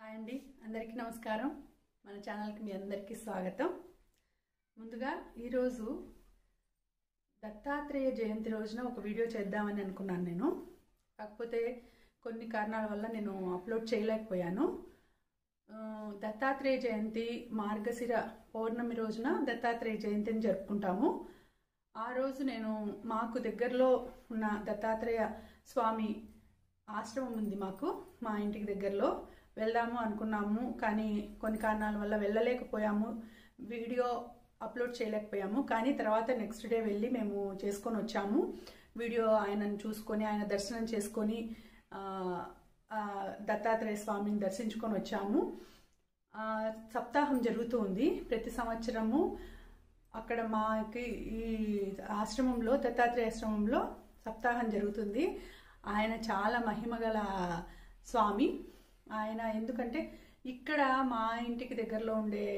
Hi అండి, అందరికీ నమస్కారం. మన ఛానల్కి మీ అందరికీ స్వాగతం. ముందుగా ఈరోజు దత్తాత్రేయ జయంతి రోజున ఒక వీడియో చేద్దామని అనుకున్నాను నేను. కాకపోతే కొన్ని కారణాల వల్ల నేను అప్లోడ్ చేయలేకపోయాను. దత్తాత్రేయ జయంతి మార్గశిర పౌర్ణమి రోజున దత్తాత్రేయ జయంతిని జరుపుకుంటాము. ఆ రోజు నేను మాకు దగ్గరలో ఉన్న దత్తాత్రేయ స్వామి ఆశ్రమం ఉంది, మా ఇంటికి దగ్గరలో వెళ్దాము అనుకున్నాము. కానీ కొన్ని కారణాల వల్ల వెళ్ళలేకపోయాము, వీడియో అప్లోడ్ చేయలేకపోయాము. కానీ తర్వాత నెక్స్ట్ డే వెళ్ళి మేము చేసుకొని వచ్చాము. వీడియో ఆయనను చూసుకొని ఆయన దర్శనం చేసుకొని దత్తాత్రేయ స్వామిని దర్శించుకొని వచ్చాము. సప్తాహం జరుగుతూ ఉంది ప్రతి సంవత్సరము. అక్కడ మాకి ఈ ఆశ్రమంలో, దత్తాత్రేయ ఆశ్రమంలో సప్తాహం జరుగుతుంది. ఆయన చాలా మహిమగల స్వామి. ఆయన ఎందుకంటే ఇక్కడ మా ఇంటికి దగ్గరలో ఉండే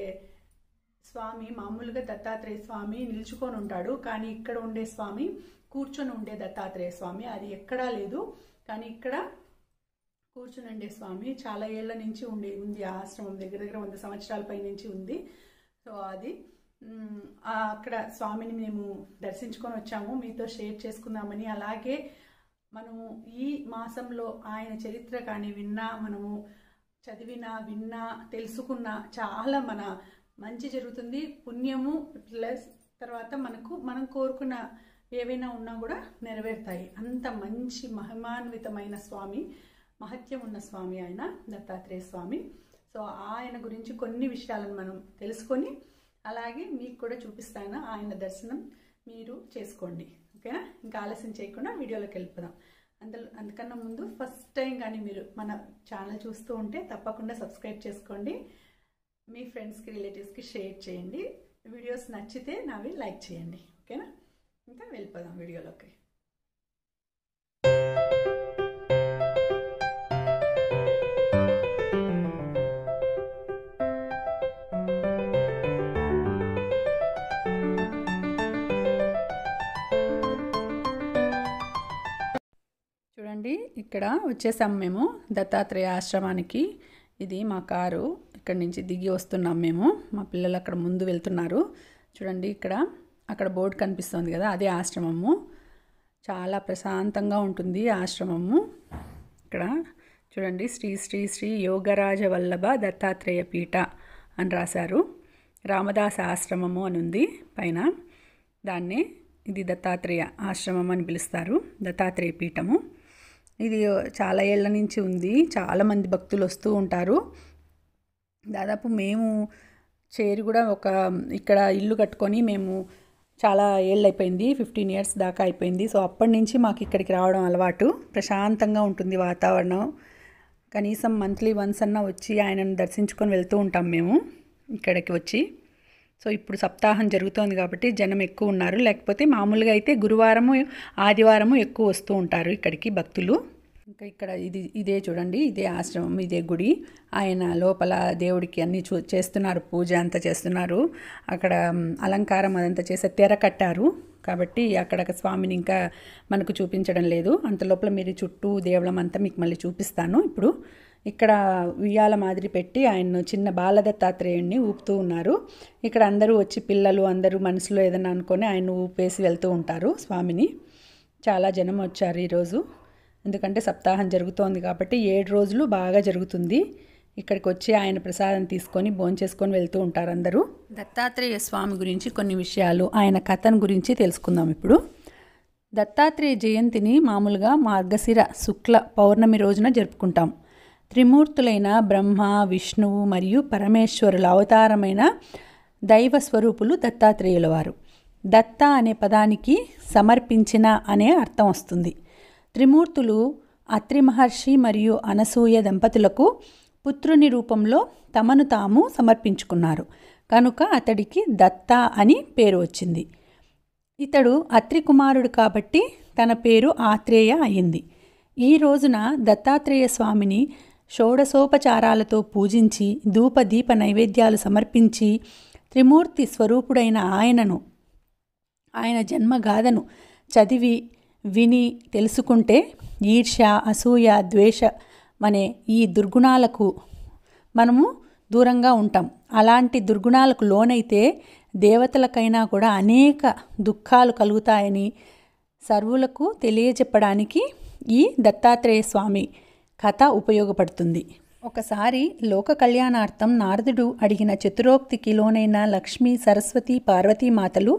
స్వామి మామూలుగా దత్తాత్రేయ స్వామి నిల్చుకొని ఉంటాడు, కానీ ఇక్కడ ఉండే స్వామి కూర్చొని ఉండే దత్తాత్రేయ స్వామి. అది ఎక్కడా లేదు, కానీ ఇక్కడ కూర్చొని ఉండే స్వామి చాలా ఏళ్ల నుంచి ఉంది. ఆశ్రమం దగ్గర 100 సంవత్సరాల పై నుంచి ఉంది. సో అది అక్కడ స్వామిని మేము దర్శించుకొని వచ్చాము, మీతో షేర్ చేసుకుందామని. అలాగే మనము ఈ మాసంలో ఆయన చరిత్ర కానీ మనము విన్నా తెలుసుకున్నా చాలా మన మంచి జరుగుతుంది, పుణ్యము ప్లస్ తర్వాత మనం కోరుకున్న ఏవైనా ఉన్నా కూడా నెరవేరుతాయి. అంత మంచి మహిమాన్వితమైన స్వామి, మహత్యం ఉన్న స్వామి ఆయన దత్తాత్రేయ స్వామి. సో ఆయన గురించి కొన్ని విషయాలను మనం తెలుసుకొని అలాగే మీకు కూడా చూపిస్తాను. ఆయన దర్శనం మీరు చేసుకోండి, ఓకేనా? ఇంకా ఆలస్యం చేయకుండా వీడియోలోకి వెళ్ళిపోదాం. అందుకన్నా ముందు ఫస్ట్ టైం కానీ మీరు మన ఛానల్ చూస్తూ ఉంటే తప్పకుండా సబ్స్క్రైబ్ చేసుకోండి, మీ ఫ్రెండ్స్కి రిలేటివ్స్కి షేర్ చేయండి, వీడియోస్ నచ్చితే నావి లైక్ చేయండి, ఓకేనా? ఇంకా వెళ్ళిపోదాం వీడియోలోకి. చూడండి, ఇక్కడ వచ్చేసాం మేము దత్తాత్రేయ ఆశ్రమానికి. ఇది మా కారు, ఇక్కడ నుంచి దిగి వస్తున్నాం మేము. మా పిల్లలు అక్కడ ముందు వెళ్తున్నారు. చూడండి, అక్కడ బోర్డు కనిపిస్తుంది కదా, అదే ఆశ్రమము. చాలా ప్రశాంతంగా ఉంటుంది ఆశ్రమము. ఇక్కడ చూడండి, శ్రీ శ్రీ శ్రీ యోగరాజ వల్లభ దత్తాత్రేయ పీఠ అని రాశారు. రామదాస ఆశ్రమము అని ఉంది పైన. ఇది దత్తాత్రేయ ఆశ్రమం అని పిలుస్తారు, దత్తాత్రేయ పీఠము. ఇది చాలా ఏళ్ల నుంచి ఉంది, చాలామంది భక్తులు వస్తూ ఉంటారు. దాదాపు మేము చేరి కూడా ఇక్కడ ఇల్లు కట్టుకొని మేము చాలా ఏళ్ళు అయిపోయింది, 15 years దాకా అయిపోయింది. సో అప్పటి నుంచి మాకు ఇక్కడికి రావడం అలవాటు. ప్రశాంతంగా ఉంటుంది వాతావరణం. కనీసం మంత్లీ వన్స్ అన్నా వచ్చి ఆయనను దర్శించుకొని వెళ్తూ ఉంటాం మేము ఇక్కడికి వచ్చి. సో ఇప్పుడు సప్తాహం జరుగుతోంది కాబట్టి జనం ఎక్కువ ఉన్నారు, లేకపోతే మామూలుగా అయితే గురువారము ఆదివారము ఎక్కువ వస్తూ ఉంటారు ఇక్కడికి భక్తులు. ఇంకా ఇక్కడ ఇదే చూడండి, ఇదే ఆశ్రమం, ఇదే గుడి. ఆయన లోపల దేవుడికి అన్నీ చేస్తున్నారు, పూజ అంతా చేస్తున్నారు. అక్కడ అలంకారం అదంతా చేసి తెర కట్టారు కాబట్టి అక్కడ స్వామిని ఇంకా మనకు చూపించడం లేదు. అంత లోపల మీరు చుట్టూ దేవుళ్ళం అంతా మీకు మళ్ళీ చూపిస్తాను. ఇప్పుడు ఇక్కడ ఉయ్యాల మాదిరి పెట్టి ఆయన చిన్న బాలదత్తాత్రేయుడిని ఊపుతూ ఉన్నారు. ఇక్కడ అందరూ వచ్చి పిల్లలు అందరూ మనసులో ఏదైనా అనుకొని ఆయన ఊపేసి వెళ్తూ ఉంటారు స్వామిని. చాలా జనం వచ్చారు ఈరోజు, ఎందుకంటే సప్తాహం జరుగుతోంది కాబట్టి 7 రోజులు బాగా జరుగుతుంది. ఇక్కడికి వచ్చి ఆయన ప్రసాదం తీసుకొని భోంచేసుకొని వెళ్తూ ఉంటారు అందరూ. దత్తాత్రేయ స్వామి గురించి కొన్ని విషయాలు, ఆయన కథను గురించి తెలుసుకుందాం ఇప్పుడు. దత్తాత్రేయ జయంతిని మామూలుగా మార్గశిర శుక్ల పౌర్ణమి రోజున జరుపుకుంటాం. త్రిమూర్తులైన బ్రహ్మ, విష్ణువు మరియు పరమేశ్వరుల అవతారమైన దైవ స్వరూపులు దత్తాత్రేయుల వారు. దత్త అనే పదానికి సమర్పించిన అనే అర్థం వస్తుంది. త్రిమూర్తులు అత్రి మహర్షి మరియు అనసూయ దంపతులకు పుత్రుని రూపంలో తమను తాము సమర్పించుకున్నారు కనుక అతడికి దత్త అని పేరు వచ్చింది. ఇతడు అత్రి కుమారుడు కాబట్టి తన పేరు ఆత్రేయ అయింది. ఈ రోజున దత్తాత్రేయ స్వామిని షోడశోపచారాలతో పూజించి ధూపదీప నైవేద్యాలు సమర్పించి త్రిమూర్తి స్వరూపుడైన ఆయన జన్మగాథను చదివి విని తెలుసుకుంటే ఈర్ష్య, అసూయ, ద్వేషం అనే ఈ దుర్గుణాలకు మనము దూరంగా ఉంటాం. అలాంటి దుర్గుణాలకు లోనైతే దేవతలకైనా కూడా అనేక దుఃఖాలు కలుగుతాయని సర్వులకు తెలియజెప్పడానికి ఈ దత్తాత్రేయ స్వామి కథ ఉపయోగపడుతుంది. ఒకసారి లోక కళ్యాణార్థం నారదుడు అడిగిన చతురోక్తికి లోనైన లక్ష్మీ, సరస్వతి, పార్వతీమాతలు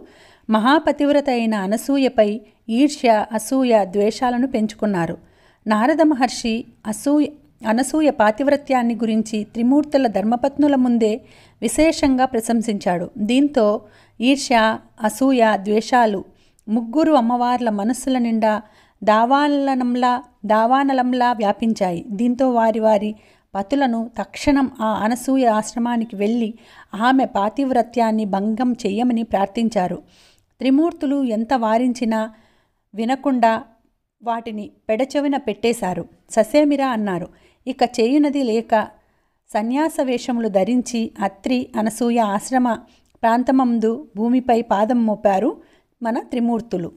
మహాపతివ్రత అయిన అనసూయపై ఈర్ష్య, అసూయ, ద్వేషాలను పెంచుకున్నారు. నారద మహర్షి అనసూయ పాతివ్రత్యాన్ని గురించి త్రిమూర్తుల ధర్మపత్నుల ముందే విశేషంగా ప్రశంసించాడు. దీంతో ఈర్ష్య, అసూయ, ద్వేషాలు ముగ్గురు అమ్మవార్ల మనస్సుల నిండా దావానలంలా వ్యాపించాయి. దీంతో వారి పతులను తక్షణం ఆ అనసూయ ఆశ్రమానికి వెళ్ళి ఆమె పాతివ్రత్యాన్ని భంగం చెయ్యమని ప్రార్థించారు. త్రిమూర్తులు ఎంత వారించినా వినకుండా వాటిని పెడచెవిన పెట్టేశారు. ససేమిరా అన్నారు. ఇక చేయునది లేక సన్యాస వేషములు ధరించి అత్రి, అనసూయ ఆశ్రమ ప్రాంతమందు భూమిపై పాదం మోపారు మన త్రిమూర్తులు.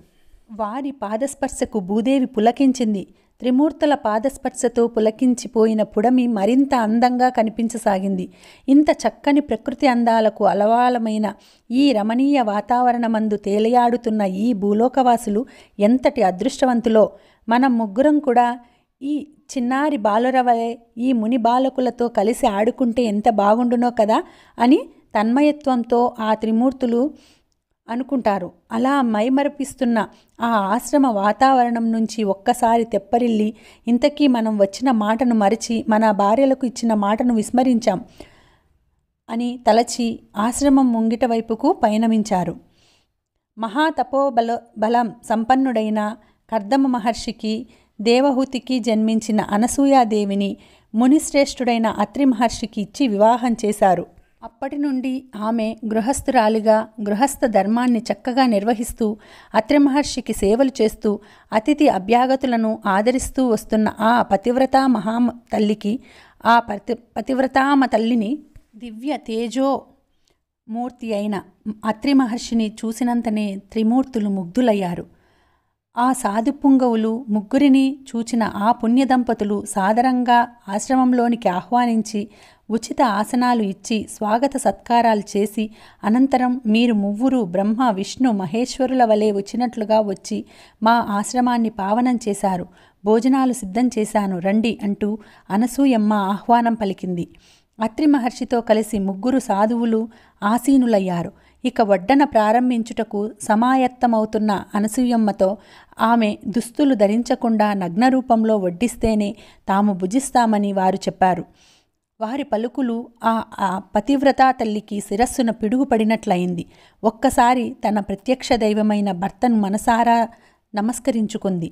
వారి పాదస్పర్శకు భూదేవి పులకించింది. త్రిమూర్తుల పాదస్పర్శతో పులకించిపోయిన పుడమి మరింత అందంగా కనిపించసాగింది. ఇంత చక్కని ప్రకృతి అందాలకు అలవాలమైన ఈ రమణీయ వాతావరణమందు తేలియాడుతున్న ఈ భూలోకవాసులు ఎంతటి అదృష్టవంతులో! మనం ముగ్గురం కూడా ఈ చిన్నారి బాలురవలే ఈ ముని బాలకులతో కలిసి ఆడుకుంటే ఎంత బాగుండునో కదా అని తన్మయత్వంతో ఆ త్రిమూర్తులు అనుకుంటారు. అలా మైమరపిస్తున్న ఆ ఆశ్రమ వాతావరణం నుంచి ఒక్కసారి తెప్పరిల్లి, ఇంతకీ మనం వచ్చిన మాటను మరచి మన భార్యలకు ఇచ్చిన మాటను విస్మరించాం అని తలచి ఆశ్రమం ముంగిట వైపుకు పయనమించారు. బలం సంపన్నుడైన కర్దమ మహర్షికి, దేవహూతికి జన్మించిన అనసూయాదేవిని మునిశ్రేష్ఠుడైన అత్రి మహర్షికి ఇచ్చి వివాహం చేశారు. అప్పటి నుండి ఆమె గృహస్థురాలిగా గృహస్థ ధర్మాన్ని చక్కగా నిర్వహిస్తూ అత్రి మహర్షికి సేవలు చేస్తూ అతిథి అభ్యాగతులను ఆదరిస్తూ వస్తున్న ఆ పతివ్రతామ తల్లిని దివ్య తేజోమూర్తి అయిన అత్రి మహర్షిని చూసినంతనే త్రిమూర్తులు ముగ్ధులయ్యారు. ఆ సాధుపుంగవులు ముగ్గురిని చూచిన ఆ పుణ్య దంపతులు సాదరంగా ఆశ్రమంలోనికి ఆహ్వానించి ఉచిత ఆసనాలు ఇచ్చి స్వాగత సత్కారాలు చేసి అనంతరం మీరు మువ్వురు బ్రహ్మ, విష్ణు, మహేశ్వరుల వలె వచ్చినట్లుగా వచ్చి మా ఆశ్రమాన్ని పావనం చేశారు. భోజనాలు సిద్ధం చేశాను రండి అంటూ అనసూయమ్మ ఆహ్వానం పలికింది. అత్రి మహర్షితో కలిసి ముగ్గురు సాధువులు ఆసీనులయ్యారు. ఇక వడ్డన ప్రారంభించుటకు సమాయత్తమవుతున్న అనసూయమ్మతో ఆమె దుస్తులు ధరించకుండా నగ్నరూపంలో వడ్డిస్తేనే తాము భుజిస్తామని వారు చెప్పారు. వారి పలుకులు ఆ పతివ్రతా తల్లికి శిరస్సున పిడుగుపడినట్లయింది. ఒక్కసారి తన ప్రత్యక్ష దైవమైన భర్తను మనసారా నమస్కరించుకుంది.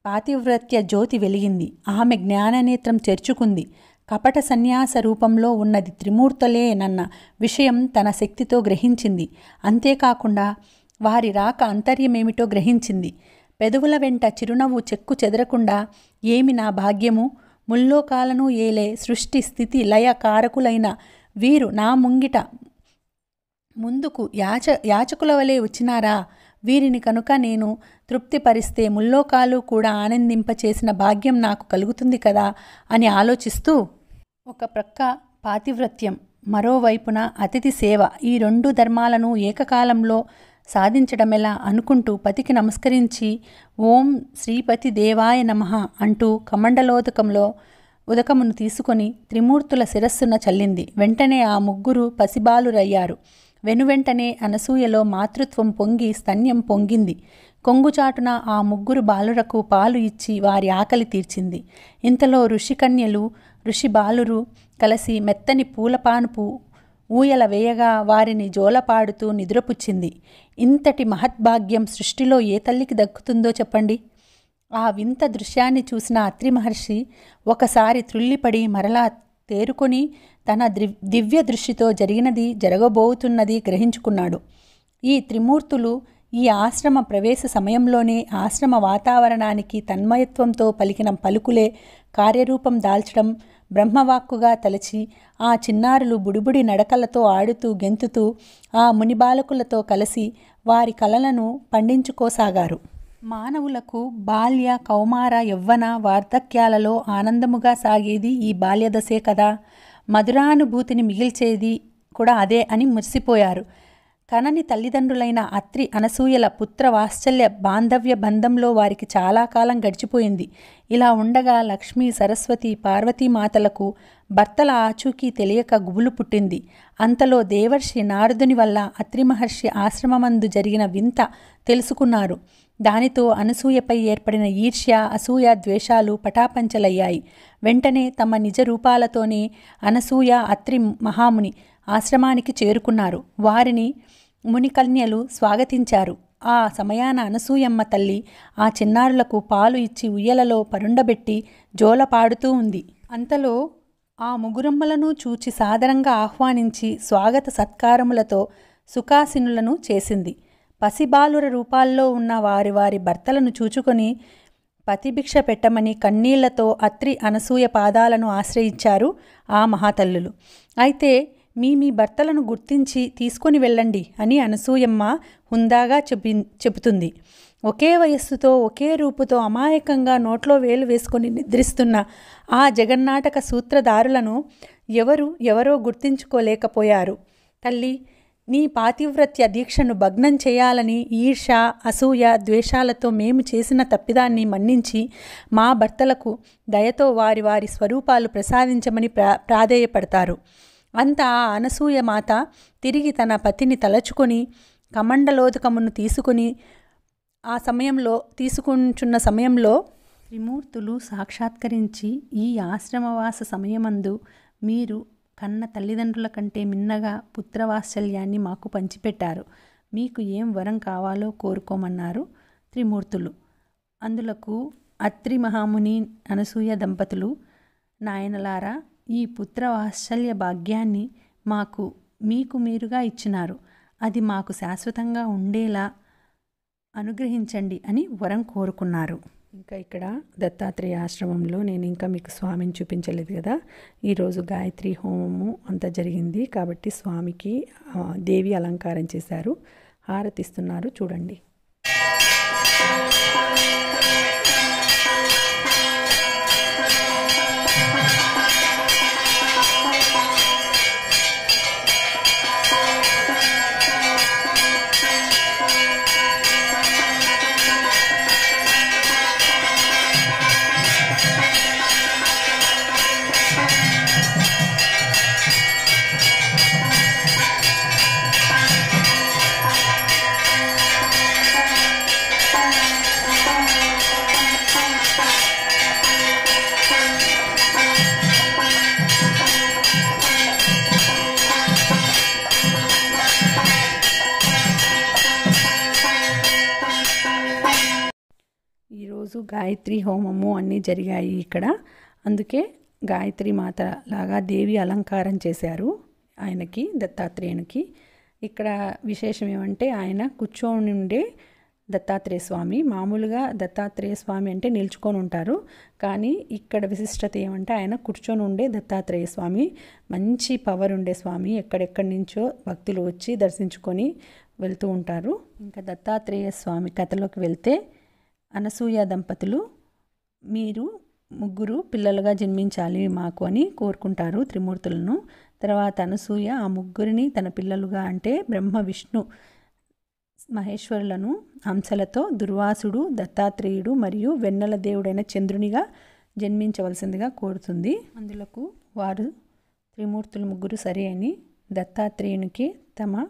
పాతివ్రత్య జ్యోతి వెలిగింది. ఆమె జ్ఞాననేత్రం తెరుచుకుంది. కపట సన్యాస రూపంలో ఉన్నది త్రిమూర్తులేనన్న విషయం తన శక్తితో గ్రహించింది. అంతేకాకుండా వారి రాక అంతర్యమేమిటో గ్రహించింది. పెదవుల వెంట చిరునవ్వు చెక్కు చెదరకుండా ఏమి నా భాగ్యము, ముల్లోకాలను ఏలే సృష్టి స్థితి లయ కారకులైన వీరు నా ముందుకు యాచకుల వలె వచ్చినారా, వీరిని కనుక నేను తృప్తిపరిస్తే ముల్లోకాలు కూడా ఆనందింపచేసిన భాగ్యం నాకు కలుగుతుంది కదా అని ఆలోచిస్తూ ఒక ప్రక్క పాతివ్రత్యం, మరోవైపున అతిథి సేవ, ఈ రెండు ధర్మాలను ఏకకాలంలో సాధించడమెలా అనుకుంటూ పతికి నమస్కరించి ఓం శ్రీపతి దేవాయ నమః అంటూ కమండలోదకంలో ఉదకమును తీసుకొని త్రిమూర్తుల శిరస్సున చల్లింది. వెంటనే ఆ ముగ్గురు పసిబాలురయ్యారు. వెనువెంటనే అనసూయలో మాతృత్వం పొంగి స్తన్యం పొంగింది. కొంగుచాటున ఆ ముగ్గురు బాలురకు పాలు ఇచ్చి వారి ఆకలి తీర్చింది. ఇంతలో ఋషికన్యలు, ఋషి బాలురు కలిసి మెత్తని పూలపానుపు ఊయల వేయగా వారిని జోలపాడుతూ నిద్రపుచ్చింది. ఇంతటి మహద్భాగ్యం సృష్టిలో ఏ తల్లికి దక్కుతుందో చెప్పండి. ఆ వింత దృశ్యాన్ని చూసిన అత్రి మహర్షి ఒకసారి త్రుళ్ళిపడి మరలా తేరుకొని తన దివ్య దృష్టితో జరిగినది జరగబోతున్నది గ్రహించుకున్నాడు. ఈ త్రిమూర్తులు ఈ ఆశ్రమ ప్రవేశ సమయంలోనే ఆశ్రమ వాతావరణానికి తన్మయత్వంతో పలికిన పలుకులే కార్యరూపం దాల్చడం బ్రహ్మవాక్కుగా తలచి ఆ చిన్నారులు బుడిబుడి నడకలతో ఆడుతూ గెంతుతూ ఆ మునిబాలకులతో కలిసి వారి కలలను పండించుకోసాగారు. మానవులకు బాల్య, కౌమార, యవ్వన, వార్ధక్యాలలో ఆనందముగా సాగేది ఈ బాల్యదశే కదా. మధురానుభూతిని మిగిల్చేది కూడా అదే అని మురిసిపోయారు. కనని తల్లిదండ్రులైన అత్రి అనసూయల పుత్ర వాత్సల్య బాంధవ్య బంధంలో వారికి చాలా కాలం గడిచిపోయింది. ఇలా ఉండగా లక్ష్మీ, సరస్వతి, పార్వతీమాతలకు భర్తల ఆచూకీ తెలియక గుబులు పుట్టింది. అంతలో దేవర్షి నారదుని వల్ల అత్రి మహర్షి ఆశ్రమమందు జరిగిన వింత తెలుసుకున్నారు. దానితో అనసూయపై ఏర్పడిన ఈర్ష్య, అసూయ, ద్వేషాలు పటాపంచలయ్యాయి. వెంటనే తమ నిజ రూపాలతోనే అనసూయ, అత్రి మహాముని ఆశ్రమానికి చేరుకున్నారు. వారిని మునికన్యలు స్వాగతించారు. ఆ సమయాన అనసూయమ్మ తల్లి ఆ చిన్నారులకు పాలు ఇచ్చి ఉయ్యలలో పరుండబెట్టి జోలపాడుతూ ఉంది. అంతలో ఆ ముగ్గురమ్మలను చూచి సాదరంగా ఆహ్వానించి స్వాగత సత్కారములతో సుఖాసీనులను చేసింది. పసిబాలుర రూపాల్లో ఉన్న వారి వారి భర్తలను చూచుకొని పతిభిక్ష పెట్టమని కన్నీళ్లతో అత్రి, అనసూయ పాదాలను ఆశ్రయించారు ఆ మహాతల్లులు. అయితే మీ భర్తలను గుర్తించి తీసుకొని వెళ్ళండి అని అనసూయమ్మ హుందాగా చెబుతుంది. ఒకే వయస్సుతో ఒకే రూపుతో అమాయకంగా నోట్లో వేలు వేసుకొని నిద్రిస్తున్న ఆ జగన్నాటక సూత్రధారులను ఎవరో గుర్తించుకోలేకపోయారు. తల్లి, నీ పాతివ్రత్య దీక్షను భగ్నం చేయాలని ఈర్ష, అసూయ, ద్వేషాలతో మేము చేసిన తప్పిదాన్ని మన్నించి మా భర్తలకు దయతో వారి వారి స్వరూపాలు ప్రసాదించమని ప్రాధేయపడతారు. అంతా అనసూయ మాత తిరిగి తన పతిని తలచుకొని కమండలోదకమును తీసుకుంటున్న సమయంలో త్రిమూర్తులు సాక్షాత్కరించి, ఈ ఆశ్రమవాస సమయమందు మీరు కన్న తల్లిదండ్రుల కంటే మిన్నగా పుత్రవాత్సల్యాన్ని మాకు పంచిపెట్టారు. మీకు ఏం వరం కావాలో కోరుకోమన్నారు త్రిమూర్తులు. అందులకు అత్రి మహాముని, అనసూయ దంపతులు, నాయనలారా, ఈ పుత్రవాత్సల్య భాగ్యాన్ని మీకు మీరుగా ఇచ్చినారు. అది మాకు శాశ్వతంగా ఉండేలా అనుగ్రహించండి అని వరం కోరుకున్నారు. ఇంకా ఇక్కడ దత్తాత్రేయ ఆశ్రమంలో నేను ఇంకా మీకు స్వామిని చూపించలేదు కదా, ఈరోజు గాయత్రి హోమము అంతా జరిగింది కాబట్టి స్వామికి దేవి అలంకారం చేశారు. హారతిస్తున్నారు, చూడండి. ఈరోజు గాయత్రి హోమము అన్నీ జరిగాయి ఇక్కడ. అందుకే గాయత్రి మాత లాగా దేవి అలంకారం చేశారు ఆయనకి, దత్తాత్రేయునికి. ఇక్కడ విశేషం ఏమంటే ఆయన కూర్చొని ఉండే దత్తాత్రేయ స్వామి. మామూలుగా దత్తాత్రేయ స్వామి అంటే నిల్చుకొని ఉంటారు, కానీ ఇక్కడ విశిష్టత ఏమంటే ఆయన కూర్చొని ఉండే దత్తాత్రేయ స్వామి. మంచి పవర్ ఉండే స్వామి. ఎక్కడెక్కడి నుంచో భక్తులు వచ్చి దర్శించుకొని వెళ్తూ ఉంటారు. ఇంకా దత్తాత్రేయ స్వామి కథలోకి వెళ్తే, అనసూయ దంపతులు మీరు ముగ్గురు పిల్లలుగా జన్మించాలి మాకు అని కోరుకుంటారు త్రిమూర్తులను. తర్వాత అనసూయ ఆ ముగ్గురిని తన పిల్లలుగా అంటే బ్రహ్మ, విష్ణు, మహేశ్వరులను అంశలతో దుర్వాసుడు, దత్తాత్రేయుడు మరియు వెన్నెల దేవుడైన చంద్రునిగా జన్మించవలసిందిగా కోరుతుంది. అందులకు వారు త్రిమూర్తులు ముగ్గురు సరే అని దత్తాత్రేయునికి తమ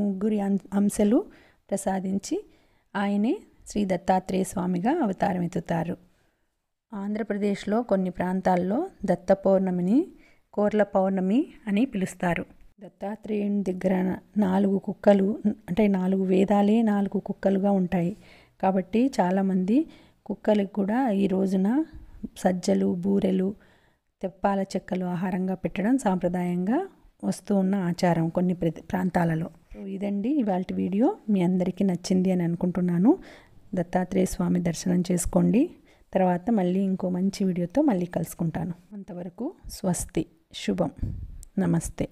ముగ్గురి అంశలు ప్రసాదించి ఆయనే శ్రీ దత్తాత్రేయ స్వామిగా అవతారం ఎత్తుతారు. ఆంధ్రప్రదేశ్లో కొన్ని ప్రాంతాల్లో దత్త పౌర్ణమిని కోర్ల పౌర్ణమి అని పిలుస్తారు. దత్తాత్రేయుని దగ్గర 4 కుక్కలు అంటే 4 వేదాలే 4 కుక్కలుగా ఉంటాయి కాబట్టి చాలామంది కుక్కలకు కూడా ఈ రోజున సజ్జలు, బూరెలు, తెప్పాల చెక్కలు ఆహారంగా పెట్టడం సాంప్రదాయంగా వస్తూ ఉన్న ఆచారం కొన్ని ప్రాంతాలలో. ఇదండి ఇవాల్టి వీడియో. మీ అందరికీ నచ్చింది అని అనుకుంటున్నాను. దత్తాత్రేయ స్వామి దర్శనం చేసుకోండి. తర్వాత మళ్ళీ ఇంకో మంచి వీడియోతో మళ్ళీ కలుసుకుంటాను. అంతవరకు స్వస్తి, శుభం, నమస్తే.